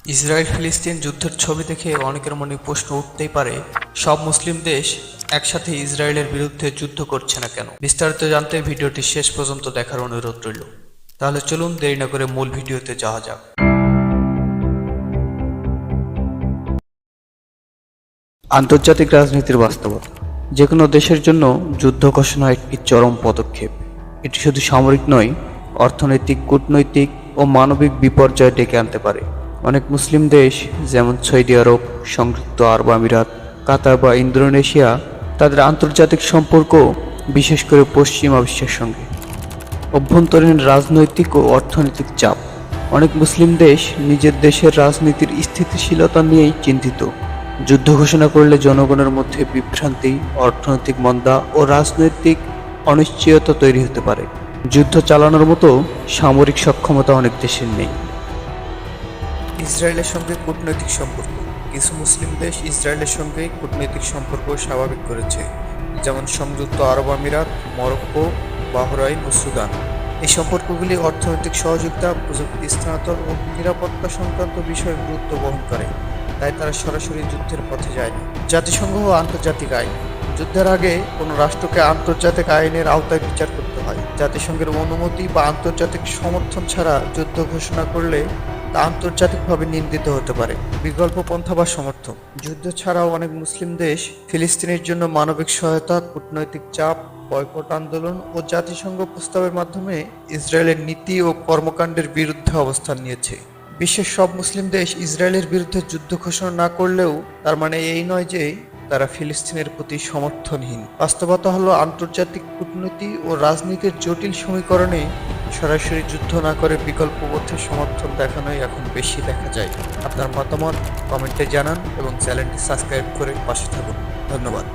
Israel ফিলিস্তিন যুদ্ধের ছবি দেখে অনেকের মনে প্রশ্ন উঠতেই পারে, সব মুসলিম দেশ একসাথে ইসরায়েলের বিরুদ্ধে যুদ্ধ করছে না কেন? বিস্তারিত জানতে ভিডিওটি শেষ পর্যন্ত দেখার অনুরোধ রইল। তাহলে চলুন দেরি না করে মূল ভিডিওতে যাওয়া যাক। আন্তর্জাতিক রাজনীতির বাস্তবতা। যে কোনো দেশের জন্য যুদ্ধ ঘোষণা একটি চরম পদক্ষেপ। এটি শুধু সামরিক নয়, অর্থনৈতিক, কূটনৈতিক ও মানবিক বিপর্যয় ডেকে আনতে পারে। অনেক মুসলিম দেশ যেমন সৌদি আরব, সংযুক্ত আরব আমিরাত, কাতার বা ইন্দোনেশিয়া তাদের আন্তর্জাতিক সম্পর্ক, বিশেষ করে পশ্চিমা বিশ্বের সঙ্গে অভ্যন্তরীণ রাজনৈতিক ও অর্থনৈতিক চাপ। অনেক মুসলিম দেশ নিজের দেশের রাজনীতির স্থিতিশীলতা নিয়েই চিন্তিত। যুদ্ধ ঘোষণা করলে জনগণের মধ্যে বিভ্রান্তি, অর্থনৈতিক মন্দা ও রাজনৈতিক অনিশ্চয়তা তৈরি হতে পারে। যুদ্ধ চালানোর মতো সামরিক সক্ষমতা অনেক দেশের নেই। ইসরায়েলের সঙ্গে কূটনৈতিক সম্পর্ক। কিছু মুসলিম দেশ ইসরায়েলের সঙ্গে কূটনৈতিক সম্পর্ক স্বাভাবিক করেছে, যেমন সংযুক্ত আরব আমিরাত, মরক্কো, বাহরাইন ও সুদান। এই সম্পর্কগুলি অর্থনৈতিক সহযোগিতা, প্রযুক্তি স্থানান্তর ও নিরাপত্তা সংক্রান্ত বিষয়ে গুরুত্ব বহন করে, তাই তারা সরাসরি যুদ্ধের পথে যায় না। জাতিসংঘ ও আন্তর্জাতিক আইন। যুদ্ধের আগে কোনো রাষ্ট্রকে আন্তর্জাতিক আইনের আওতায় বিচার করতে হয়। জাতিসংঘের অনুমতি বা আন্তর্জাতিক সমর্থন ছাড়া যুদ্ধ ঘোষণা করলে তা আন্তর্জাতিকভাবে নিন্দিত হতে পারে। বিকল্প পন্থা বা সমর্থন। যুদ্ধ ছাড়াও অনেক মুসলিম দেশ ফিলিস্তিনের জন্য মানবিক সহায়তা, কূটনৈতিক চাপ, বয়কট আন্দোলন ও জাতিসংঘ প্রস্তাবের মাধ্যমে ইসরায়েলের নীতি ও কর্মকাণ্ডের বিরুদ্ধে অবস্থান নিয়েছে। বিশ্বের সব মুসলিম দেশ ইসরায়েলের বিরুদ্ধে যুদ্ধ ঘোষণা না করলেও তার মানে এই নয় যে তারা ফিলিস্তিনের প্রতি সমর্থনহীন। বাস্তবতা হলো, আন্তর্জাতিক কূটনীতি ও রাজনীতির জটিল সমীকরণে সরাসরি যুদ্ধ না করে বিকল্প পথে সমর্থন দেখানোই এখন বেশি দেখা যায়। আপনার মতামত কমেন্টে জানান এবং চ্যানেলটি সাবস্ক্রাইব করে পাশে থাকুন। ধন্যবাদ।